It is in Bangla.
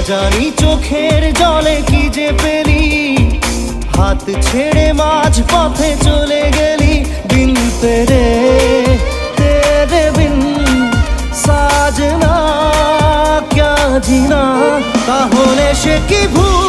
জানি চোখের জলে কি যে পেলি, হাত ছেড়ে মাঝ পথে চলে গেলি। বিন তেরে বিন সাজনা ক্যা জিনা, তাহলে সে কি ভুল